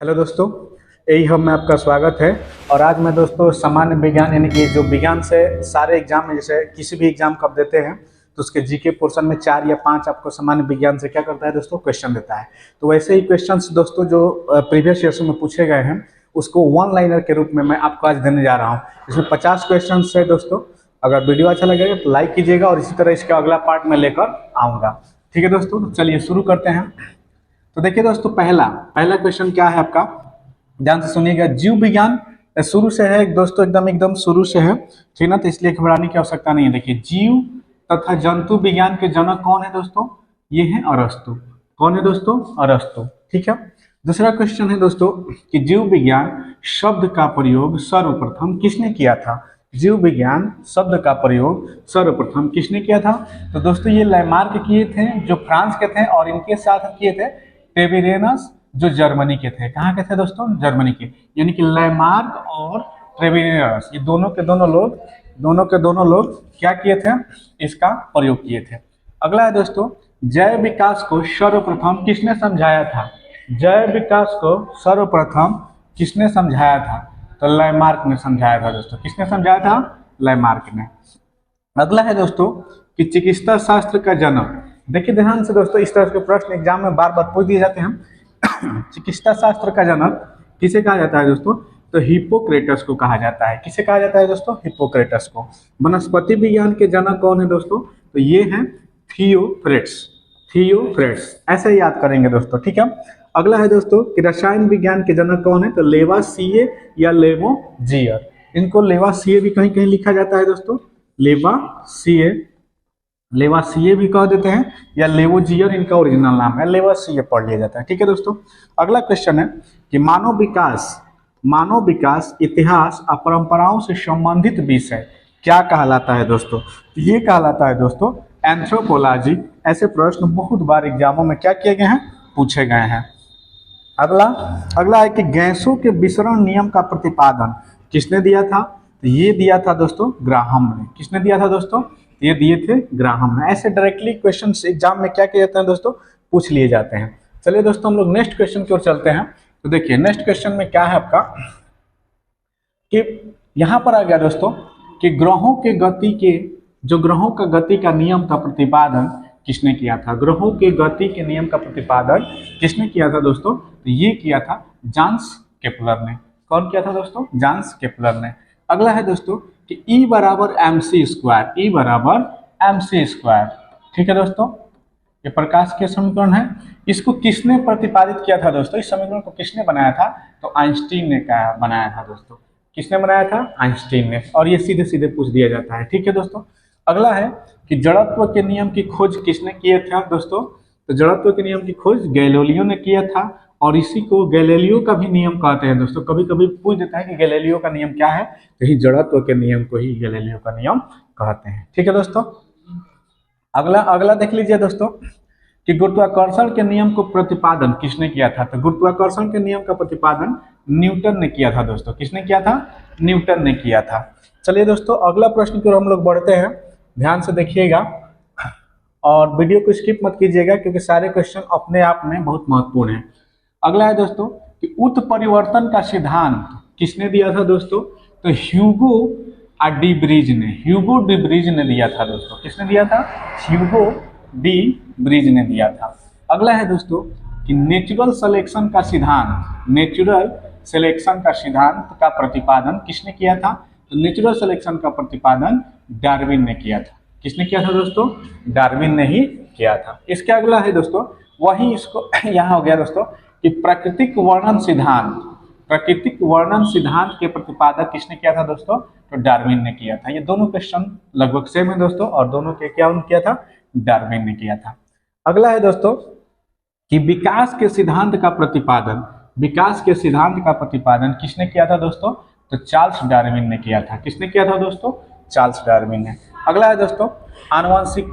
Hello दोस्तों, यही हम में आपका स्वागत है। और आज मैं दोस्तों सामान्य विज्ञान यानी कि जो विज्ञान से सारे एग्जाम में जैसे किसी भी एग्जाम को आप देते हैं तो उसके जीके पोर्शन में 4 या 5 आपको सामान्य विज्ञान से क्या करता है दोस्तों, क्वेश्चन देता है। तो वैसे ही क्वेश्चंस दोस्तों जो प्रीवियस ईयर्स में पूछे गए हैं उसको वन लाइनर के रूप में मैं आपको आज देने जा रहा हूँ। इसमें 50 क्वेश्चन है दोस्तों। अगर वीडियो अच्छा लगेगा तो लाइक कीजिएगा और इसी तरह इसका अगला पार्ट में लेकर आऊँगा। ठीक है दोस्तों, तो चलिए शुरू करते हैं। तो देखिए दोस्तों, पहला क्वेश्चन क्या है आपका, ध्यान से सुनिएगा। जीव विज्ञान शुरू से है दोस्तों, एकदम शुरू से है, ठीक ना, तो इसलिए घबराने की आवश्यकता नहीं है। देखिए, जीव तथा जंतु विज्ञान के जनक कौन है दोस्तों, ये है अरस्तु। कौन है दोस्तों, अरस्तु। ठीक है। दूसरा क्वेश्चन है दोस्तों कि जीव विज्ञान शब्द का प्रयोग सर्वप्रथम किसने किया था। जीव विज्ञान शब्द का प्रयोग सर्वप्रथम किसने किया था। तो दोस्तों ये लैमार्क किए थे जो फ्रांस के थे, और इनके साथ किए थे ट्रेविरेनस जो जर्मनी के थे। कहाँ के थे दोस्तों, जर्मनी के। यानी कि लैमार्क और ट्रेविरेनस ये दोनों के दोनों लोग क्या किए थे, इसका प्रयोग किए थे। अगला है दोस्तों, जैव विकास को सर्वप्रथम किसने समझाया था। जैव विकास को सर्वप्रथम किसने समझाया था, तो लैमार्क ने समझाया था दोस्तों। किसने समझाया था, लैमार्क ने। अगला है दोस्तों कि चिकित्सा शास्त्र का जनक। देखिए ध्यान से दोस्तों, इस तरह के प्रश्न एग्जाम में बार बार पूछ दिए जाते हैं। चिकित्सा शास्त्र का जनक किसे कहा जाता है दोस्तों, तो हिप्पोक्रेटस को कहा जाता है। किसे कहा जाता है दोस्तों, हिप्पोक्रेटस को। वनस्पति विज्ञान के जनक कौन है दोस्तों, तो ये हैं थियोफ्रेट्स। ऐसे याद करेंगे दोस्तों, ठीक है। अगला है दोस्तों कि रसायन विज्ञान के जनक कौन है, तो लेवासिए या लेवोजियर। इनको लेवासिए भी कहीं कहीं लिखा जाता है दोस्तों, लेवासिए भी कह देते हैं, या लेवोजियर इनका ओरिजिनल नाम है, लेवासिए पढ़ लिया जाता है। ठीक है दोस्तों। अगला क्वेश्चन है कि मानव विकास इतिहास और परंपराओं से संबंधित विषय क्या कहलाता है दोस्तों। तो ये कहलाता है दोस्तों एंथ्रोपोलॉजी। ऐसे प्रश्न बहुत बार एग्जामों में क्या किए गए हैं, पूछे गए हैं। अगला है कि गैसों के विसरण नियम का प्रतिपादन किसने दिया था, तो ये दिया था दोस्तों ग्राहम ने। किसने दिया था दोस्तों, ये दिए थे ग्राहम ने। ऐसे डायरेक्टली क्वेश्चन एग्जाम में क्या किए जाते हैं दोस्तों, पूछ लिए जाते हैं। चलिए दोस्तों हम लोग नेक्स्ट क्वेश्चन की ओर चलते हैं। तो देखिए नेक्स्ट क्वेश्चन में क्या है आपका कि यहाँ पर आ गया दोस्तों कि ग्रहों का गति का नियम का प्रतिपादन किसने किया था। ग्रहों के गति के नियम का प्रतिपादन किसने किया था दोस्तों, तो ये किया था जांस केपलर ने। कौन किया था दोस्तों, जांस केपलर ने। अगला है दोस्तों कि E बराबर MC स्क्वायर। ठीक है दोस्तों, ये प्रकाश के समीकरण है। इसको किसने प्रतिपादित किया था दोस्तों, इस समीकरण को किसने बनाया था, तो आइंस्टीन ने बनाया था दोस्तों। किसने बनाया था, आइंस्टीन ने। और ये सीधे सीधे पूछ दिया जाता है। ठीक है दोस्तों। अगला है कि जड़त्व के नियम की खोज किसने किए थे दोस्तों, तो जड़त्व के नियम की खोज गैलीलियो ने किया था, और इसी को गैलीलियो का भी नियम कहते हैं दोस्तों। कभी कभी पूछ देता है कि गैलीलियो का नियम क्या है, तो ही जड़त्व के नियम को ही गैलीलियो का नियम कहते हैं। ठीक है दोस्तों। अगला देख लीजिए दोस्तों कि गुरुत्वाकर्षण के नियम को प्रतिपादन किसने किया था, तो गुरुत्वाकर्षण के नियम का प्रतिपादन न्यूटन ने किया था दोस्तों। किसने किया था, न्यूटन ने किया था। चलिए दोस्तों अगला प्रश्न की ओर हम लोग बढ़ते हैं। ध्यान से देखिएगा और वीडियो को स्किप मत कीजिएगा क्योंकि सारे क्वेश्चन अपने आप में बहुत महत्वपूर्ण है। अगला है दोस्तों कि उत्परिवर्तन का सिद्धांत किसने दिया था दोस्तों, तो ह्यूगो डी ब्रिज ने दिया था दोस्तों। किसने दिया था, ह्यूगो डी ब्रिज ने दिया था। अगला है दोस्तों कि नेचुरल सिलेक्शन का सिद्धांत का प्रतिपादन किसने किया था, तो नेचुरल सिलेक्शन का प्रतिपादन डार्विन ने किया था। किसने किया था दोस्तों, डार्विन ने ही किया था। इसके अगला है दोस्तों वही इसको यहाँ हो गया दोस्तों कि प्राकृतिक वर्णन सिद्धांत के प्रतिपादक किसने किया था दोस्तों, तो डार्विन ने किया था। ये दोनों क्वेश्चन लगभग सेम है दोस्तों, और दोनों के क्या किया था, डार्विन ने किया था। अगला है दोस्तों कि विकास के सिद्धांत का प्रतिपादन किसने किया था दोस्तों, तो चार्ल्स डार्विन ने किया था। किसने किया था दोस्तों, चार्ल्स डार्विन ने। अगला है दोस्तों आनुवंशिकी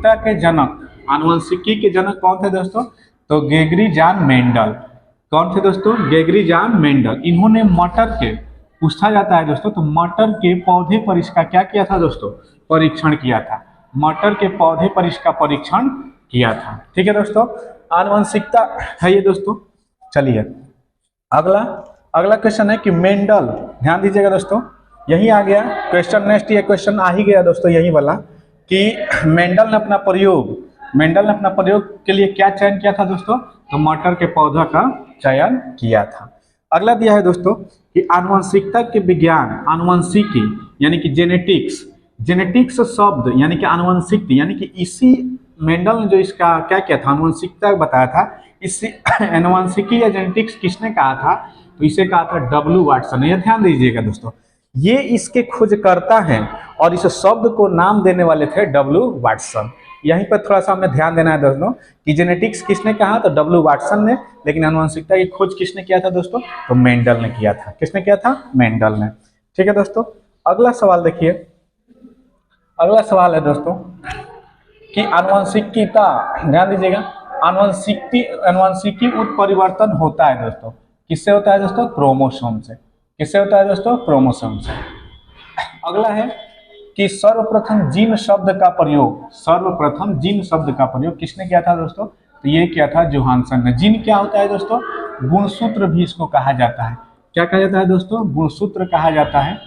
के जनक कौन थे दोस्तों, तो गेगरी जान मेंडल। कौन थे दोस्तों, गेगरी जान मेंडल। इन्होंने मटर के, पूछा जाता है दोस्तों, तो मटर के पौधे पर इसका क्या किया था दोस्तों, परीक्षण किया था। मटर के पौधे पर इसका परीक्षण किया था। ठीक है दोस्तों, आनुवंशिकता है ये दोस्तों। चलिए अगला अगला क्वेश्चन है कि मेंडल, ध्यान दीजिएगा दोस्तों, यही आ गया क्वेश्चन। नेक्स्ट ये क्वेश्चन आ ही गया दोस्तों यही वाला कि मेंडल ने अपना प्रयोग के लिए क्या चयन किया था दोस्तों? तो मटर के पौधा का चयन किया था। अगला दिया है दोस्तों कि आनुवंशिकता के विज्ञान, आनुवंशिकी यानी कि जेनेटिक्स शब्द यानी कि आनुवंशिक यानी कि इसी मेंडल ने जो इसका क्या किया था, आनुवंशिकता बताया था, इसी आनुवंशिकी या जेनेटिक्स किसने कहा था? तो इसे कहा था डब्ल्यू वाटसन। ये ध्यान दीजिएगा दोस्तों, ये इसके खोजकर्ता हैं और इस शब्द को नाम देने वाले थे डब्ल्यू वाटसन। यहीं पर थोड़ा सा हमें ध्यान देना है दोस्तों कि जेनेटिक्स किसने कहा? तो डब्ल्यू वाटसन ने, लेकिन आनुवंशिकता की खोज किसने किया था दोस्तों? तो मेंडल ने किया था। किसने किया था? मेंडल ने। ठीक है दोस्तों, अगला सवाल देखिए। अगला सवाल है दोस्तों कि आनुवंशिकता, ध्यान दीजिएगा, आनुवंशिकी उत्परिवर्तन होता है दोस्तों, किससे होता है दोस्तों? क्रोमोसोम से। किससे होता है दोस्तों? क्रोमोसोम से। अगला है कि सर्वप्रथम जीन शब्द का प्रयोग किसने किया था दोस्तों? तो ये किया था जोहानसन ने। जीन क्या होता है दोस्तों? गुणसूत्र भी इसको कहा जाता है। क्या कहा जाता है दोस्तों? गुणसूत्र कहा जाता है।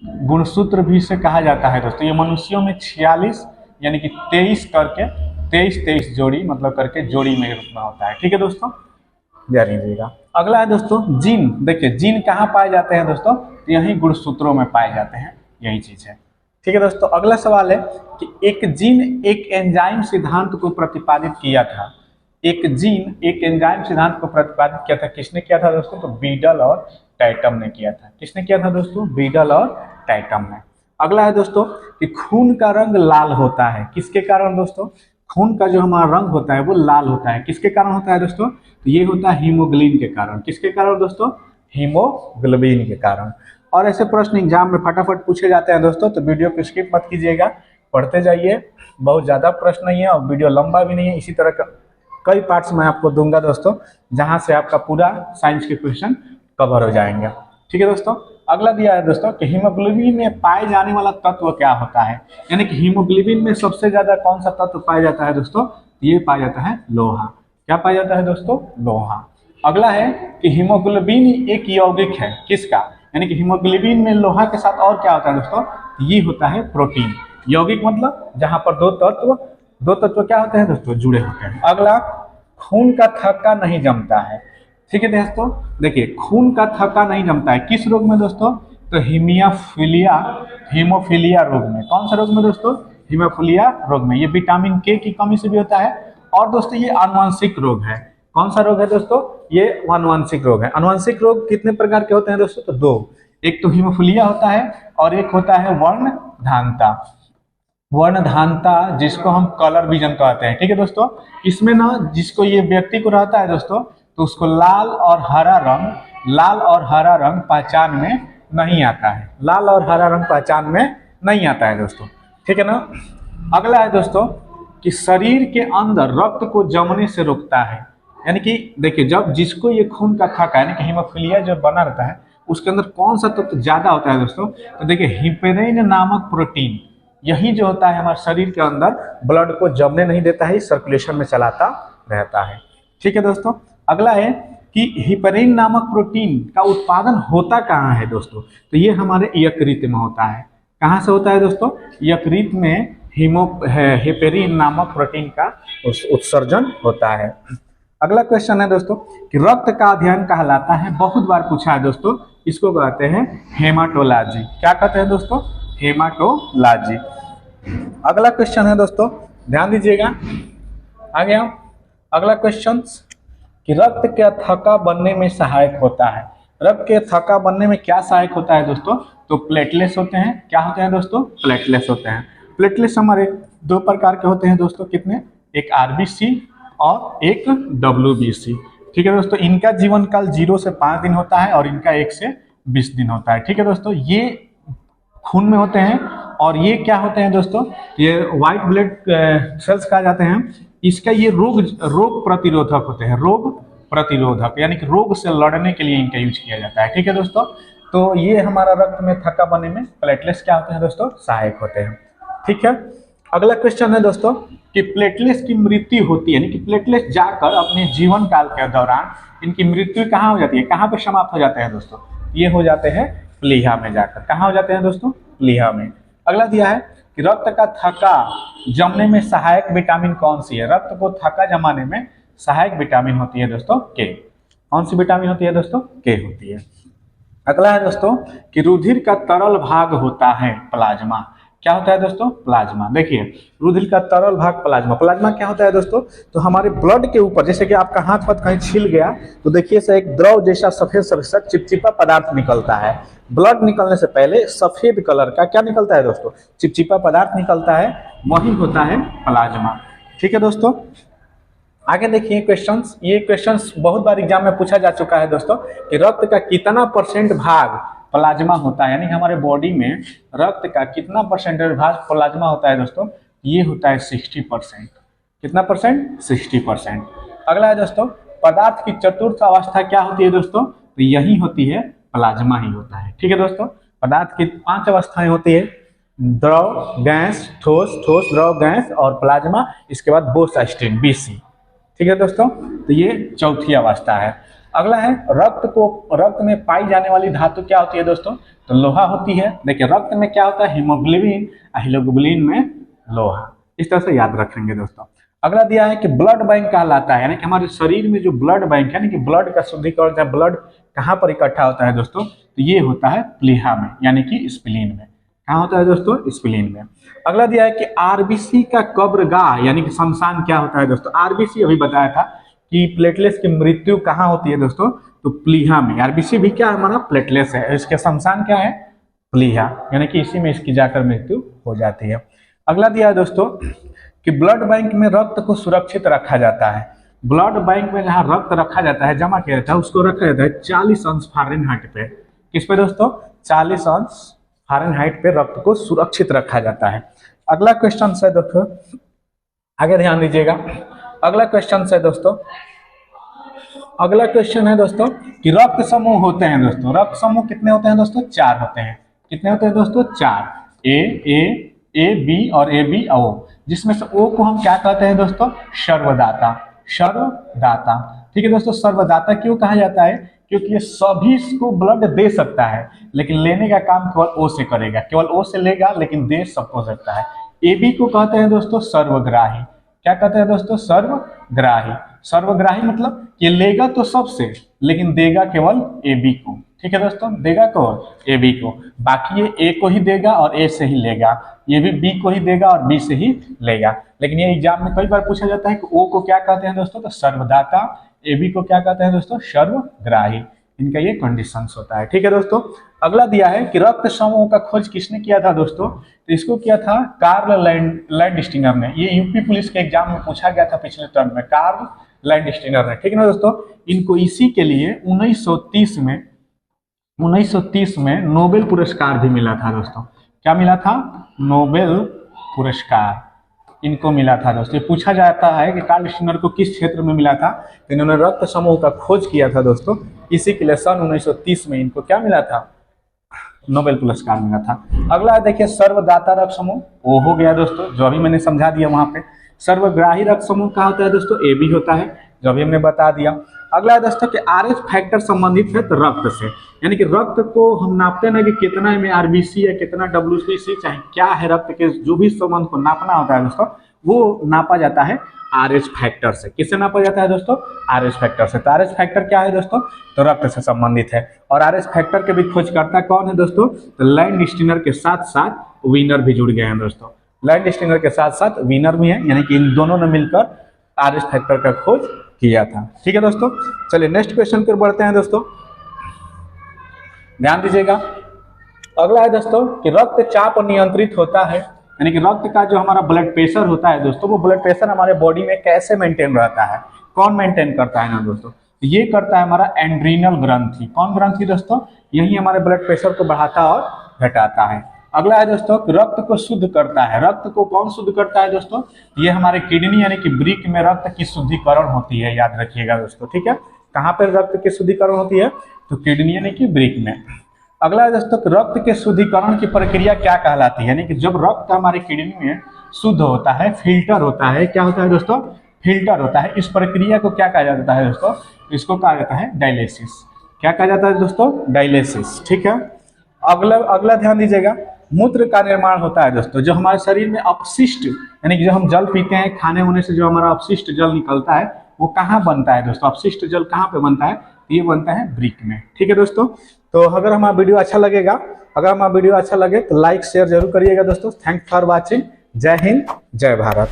गुणसूत्र भी इसे कहा जाता है दोस्तों। ये मनुष्यों में 46 यानी कि 23 जोड़ी मतलब करके जोड़ी में रूप में होता है। ठीक है दोस्तों, ध्यान दीजिएगा। अगला है दोस्तों जीन। देखिए जीन कहाँ पाए जाते हैं दोस्तों? तो यही गुणसूत्रों में पाए जाते हैं, यही चीज है। ठीक है दोस्तों, अगला सवाल है कि एक जीन एक एंजाइम सिद्धांत को प्रतिपादित किया था। एक जीन एक एंजाइम सिद्धांत को प्रतिपादित किया था, किसने किया था दोस्तों? तो बीडल और टैटम ने किया था। किसने किया था दोस्तों? बीडल और टैटम ने। अगला है दोस्तों कि खून का रंग लाल होता है, किसके कारण दोस्तों? खून का जो हमारा रंग होता है वो लाल होता है, किसके कारण होता है दोस्तों? तो ये होता है हीमोग्लोबिन के कारण। किसके कारण दोस्तों? हीमोग्लोबिन के कारण। और ऐसे प्रश्न एग्जाम में फटाफट पूछे जाते हैं दोस्तों, तो वीडियो को स्किप मत कीजिएगा, पढ़ते जाइए। बहुत ज़्यादा प्रश्न नहीं है और वीडियो लंबा भी नहीं है। इसी तरह का कई पार्ट्स मैं आपको दूंगा दोस्तों, जहाँ से आपका पूरा साइंस के क्वेश्चन कवर हो जाएंगे। ठीक है दोस्तों, अगला दिया है दोस्तों कि हीमोग्लोबिन में पाए जाने वाला तत्व क्या होता है? यानी कि हीमोग्लोबिन में सबसे ज्यादा कौन सा तत्व पाया जाता है दोस्तों? ये पाया जाता है लोहा। क्या पाया जाता है दोस्तों? लोहा। अगला है कि हीमोग्लोबिन एक यौगिक है, किसका? यानी कि हीमोग्लोबिन में लोहा के साथ और क्या होता है दोस्तों? ये होता है प्रोटीन। यौगिक मतलब जहां पर दो तत्व क्या होते हैं दोस्तों? जुड़े होते हैं। अगला, खून का थक्का नहीं जमता है। ठीक है दोस्तों, देखिए खून का थक्का नहीं जमता है किस रोग में दोस्तों? तो हीमोफीलिया रोग में। कौन सा रोग में दोस्तों? हीमोफीलिया रोग में। ये विटामिन के की कमी से भी होता है और दोस्तों ये आनुवंशिक रोग है। कौन सा रोग है दोस्तों? ये आनुवंशिक रोग है। आनुवंशिक रोग कितने प्रकार के होते हैं दोस्तों? तो दो, एक तो हीमोफीलिया होता है और एक होता है वर्णधानता, जिसको हम कलर विजन कहते हैं। ठीक है दोस्तों, इसमें ना जिसको ये व्यक्ति को रहता है दोस्तों, तो उसको लाल और हरा रंग पहचान में नहीं आता है। लाल और हरा रंग पहचान में नहीं आता है दोस्तों। ठीक है ना। अगला है दोस्तों कि शरीर के अंदर रक्त को जमने से रोकता है। यानी कि देखिए जब जिसको ये खून का थक्का यानी कि हीमोफीलिया जो बना रहता है, उसके अंदर कौन सा तत्व ज्यादा होता है दोस्तों? तो देखिए हिपेरिन नामक प्रोटीन, यही जो होता है हमारे शरीर के अंदर ब्लड को जमने नहीं देता है, सर्कुलेशन में चलाता रहता है। ठीक है दोस्तों, अगला है कि हिपेरिन नामक प्रोटीन का उत्पादन होता कहाँ है दोस्तों? तो ये हमारे यकृत में होता है। कहाँ से होता है दोस्तों? यकृत में हिपेरिन नामक प्रोटीन का उत्सर्जन होता है। अगला क्वेश्चन है दोस्तों कि रक्त का अध्ययन कहलाता है, बहुत बार पूछा है दोस्तों, इसको कहते हैं हेमाटोलॉजी। क्या कहते हैं दोस्तों? हेमाटोलॉजी। अगला क्वेश्चन है दोस्तों, ध्यान दीजिएगा, आ गया अगला क्वेश्चन कि रक्त के थक्का बनने में सहायक होता है। रक्त के थक्का बनने में क्या सहायक होता है दोस्तों? तो प्लेटलेट्स होते हैं। क्या होते हैं दोस्तों? प्लेटलेट्स होते हैं। प्लेटलेट्स हमारे दो प्रकार के होते हैं दोस्तों, कितने? एक आरबीसी और एक डब्ल्यूबीसी। ठीक है दोस्तों, इनका जीवन काल 0 से 5 दिन होता है और इनका 1 से 20 दिन होता है। ठीक है दोस्तों, ये खून में होते हैं और ये क्या होते हैं दोस्तों? ये व्हाइट ब्लड सेल्स कहा जाते हैं। इसका ये रोग प्रतिरोधक होते हैं, रोग प्रतिरोधक यानी कि रोग से लड़ने के लिए इनका यूज किया जाता है। ठीक है दोस्तों, तो ये हमारा रक्त में थक्का बनने में प्लेटलेट्स क्या होते हैं दोस्तों? सहायक होते हैं। ठीक है, अगला क्वेश्चन है दोस्तों कि प्लेटलेट्स की मृत्यु होती है, यानी कि प्लेटलेट्स जाकर अपने जीवन काल के दौरान इनकी मृत्यु कहाँ हो जाती है, कहाँ पे समाप्त हो जाते हैं दोस्तों? ये हो जाते हैं प्लीहा में जाकर। कहाँ हो जाते हैं दोस्तों? प्लीहा में। अगला दिया है कि रक्त का थक्का जमने में सहायक विटामिन कौन सी है? रक्त को थक्का जमाने में सहायक विटामिन होती है दोस्तों के। कौन सी विटामिन होती है दोस्तों? के होती है। अगला है दोस्तों कि रुधिर का तरल भाग होता है प्लाज्मा। क्या होता है दोस्तों? प्लाज्मा। देखिए रुधिर का तरल भाग प्लाज्मा। प्लाज्मा क्या होता है दोस्तों? तो हमारे ब्लड के ऊपर, जैसे कि आपका हाथ पाथ कहीं छिल गया तो देखिए से एक द्रव जैसा सफेद सफेद चिपचिपा पदार्थ निकलता है। ब्लड निकलने से पहले सफेद कलर का क्या निकलता है दोस्तों? चिपचिपा पदार्थ निकलता है, वही होता है प्लाज्मा। ठीक है दोस्तों, आगे देखिए क्वेश्चंस। ये क्वेश्चंस बहुत बार एग्जाम में पूछा जा चुका है दोस्तों कि रक्त का कितना % भाग प्लाज्मा होता है, यानी कि हमारे बॉडी में रक्त का कितना % भाग प्लाज्मा होता है दोस्तों? ये होता है 60%। कितना %? 60%। अगला है दोस्तों पदार्थ की चतुर्थ अवस्था क्या होती है दोस्तों? तो यही होती है प्लाज्मा ही होता है। ठीक है दोस्तों, पदार्थ की 5 अवस्थाएं होती है, द्रव, गैस, ठोस, ठोस, द्रव, गैस और प्लाज्मा। इसके बाद बोस स्टेट BC। ठीक है दोस्तों, तो ये चौथी अवस्था है। अगला है रक्त में पाई जाने वाली धातु क्या होती है दोस्तों? तो लोहा होती है। देखिए रक्त में क्या होता है? हीमोग्लोबिन, हीमोग्लोबिन में लोहा। इस तरह से याद रखेंगे दोस्तों। अगला दिया है कि ब्लड बैंक कहलाता है, यानी कि हमारे शरीर में जो ब्लड बैंक है, यानी कि ब्लड का शुद्धिकरण, जब ब्लड कहाँ पर इकट्ठा होता है दोस्तों? तो ये होता है प्लीहा में, यानी कि स्प्लीन में। कहाँ होता है दोस्तों? स्प्लीन में। अगला दिया है कि आरबीसी का कब्रगाह यानी कि शमशान क्या होता है दोस्तों? आरबीसी अभी बताया था कि प्लेटलेट्स की मृत्यु कहाँ होती है दोस्तों? तो प्लीहा में। आरबीसी भी क्या हमारा प्लेटलेट्स है, इसके शमशान क्या है? प्लीहा, यानी कि इसी में इसकी जाकर मृत्यु हो जाती है। अगला दिया है दोस्तों कि ब्लड बैंक में रक्त को सुरक्षित रखा जाता है। ब्लड बैंक में जहाँ रक्त रखा जाता है, जमा किया जाता है, उसको रखा जाता है 40 अंश फ़ारेनहाइट पे। किस पे दोस्तों? 40 अंश फ़ारेनहाइट पे रक्त को सुरक्षित रखा जाता है। अगला क्वेश्चन है दोस्तों, आगे ध्यान दीजिएगा। अगला क्वेश्चन है दोस्तों, अगला क्वेश्चन है दोस्तों कि रक्त समूह होते हैं दोस्तों। रक्त समूह कितने होते हैं दोस्तों? 4 होते हैं। कितने होते हैं दोस्तों? 4। ए बी और ए बी ओ, जिसमें से ओ को हम क्या कहते हैं दोस्तों? सर्वदाता। सर्वदाता। ठीक है दोस्तों, सर्वदाता क्यों कहा जाता है? क्योंकि ये सभी को ब्लड दे सकता है, लेकिन लेने का काम केवल ओ से करेगा, केवल ओ से लेगा, लेकिन दे सबको सकता है। ए बी को कहते हैं दोस्तों सर्वग्राही। क्या कहते हैं दोस्तों? सर्वग्राही। सर्वग्राही मतलब ये लेगा तो सबसे, लेकिन देगा केवल ए बी को। ठीक है दोस्तों, देगा केवल ए बी को, बाकी ये ए को ही देगा और ए से ही लेगा, ये भी बी को ही देगा और बी से ही लेगा। लेकिन ये एग्जाम में कई बार पूछा जाता है कि ओ को क्या कहते हैं दोस्तों? तो सर्वदाता। ए बी को क्या कहते हैं दोस्तों? सर्वग्राही। इनका ये कंडीशंस होता है। ठीक है दोस्तों, अगला दिया है कि रक्त समूह का खोज किसने किया था दोस्तों? तो इसको किया था कार्ल लैंडस्टीनर ने। ये यूपी पुलिस के एग्जाम में पूछा गया था पिछले टर्म में, कार्ल लैंडस्टीनर ने। ठीक है ना दोस्तों, इनको इसी के लिए 1930 में नोबेल पुरस्कार भी मिला था दोस्तों। क्या मिला था? नोबेल पुरस्कार इनको मिला था दोस्तों। ये पूछा जाता है कि कार्ल स्टीनर को किस क्षेत्र में मिला था? तो इन्होंने रक्त समूह का खोज किया था दोस्तों, इसी के लिए सन 1930 में इनको क्या मिला था? नोबेल पुरस्कार मिला था। अगला देखिए सर्वदाता रक्त समूह, वो हो गया दोस्तों, जो अभी मैंने समझा दिया वहां पे। सर्वग्राही रक्त समूह कहाँ होता है दोस्तों? ए बी होता है, जो अभी हमने बता दिया। अगला है दोस्तों कि आरएच फैक्टर संबंधित है तो रक्त से, यानी कि रक्त को हम नापते हैं ना कि कितना में आरबीसी या कितना डब्ल्यूसीसी, चाहे क्या है रक्त के जो भी संबंध को नापना होता है दोस्तों, वो नापा जाता है आरएच फैक्टर से। किससे नापा जाता है दोस्तों? आरएच फैक्टर से। तो आरएच फैक्टर क्या है दोस्तों? तो रक्त से संबंधित है। और आरएच फैक्टर के भी खोजकर्ता कौन है दोस्तों? तो लैंडस्टीनर के साथ साथ वीनर भी जुड़ गए हैं दोस्तों। लैंडस्टीनर के साथ साथ वीनर भी है, यानी कि इन दोनों ने मिलकर आरएच फैक्टर का खोज किया था। ठीक है दोस्तों, चलिए नेक्स्ट क्वेश्चन पर बढ़ते हैं दोस्तों, ध्यान दीजिएगा। अगला है दोस्तों कि रक्तचाप नियंत्रित होता है, यानी कि रक्त का जो हमारा ब्लड प्रेशर होता है दोस्तों, वो ब्लड प्रेशर हमारे बॉडी में कैसे मेंटेन रहता है? कौन मेंटेन करता है ना दोस्तों? ये करता है हमारा एंड्रीनल ग्रंथि। कौन ग्रंथि दोस्तों? यही हमारे ब्लड प्रेशर को बढ़ाता और घटाता है। अगला है दोस्तों कि रक्त को शुद्ध करता है। रक्त को कौन शुद्ध करता है दोस्तों? ये हमारे किडनी यानी कि ब्रिक में रक्त की शुद्धिकरण होती है, याद रखिएगा दोस्तों। ठीक है, कहाँ पर रक्त की शुद्धिकरण होती है? तो किडनी यानी कि ब्रिक में। अगला है दोस्तों रक्त के शुद्धिकरण की प्रक्रिया क्या कहलाती है, यानी कि जब रक्त हमारे किडनी में शुद्ध होता है, फिल्टर होता है, क्या होता है दोस्तों, फिल्टर होता है, इस प्रक्रिया को क्या कहा जाता है दोस्तों, इसको कहा जाता है डायलिसिस। क्या कहा जाता है दोस्तों, डायलिसिस। ठीक है, अगला ध्यान दीजिएगा, मूत्र का निर्माण होता है दोस्तों, जो हमारे शरीर में अपशिष्ट, यानी कि जो हम जल पीते हैं, खाने होने से जो हमारा अपशिष्ट जल निकलता है वो कहाँ बनता है दोस्तों, अपशिष्ट जल कहाँ पे बनता है, ये बनता है वृक्क में। ठीक है दोस्तों, तो अगर हमारा वीडियो अच्छा लगेगा, अगर हमारा वीडियो अच्छा लगे तो लाइक शेयर जरूर करिएगा दोस्तों। Thanks for watching. जय हिंद, जय भारत।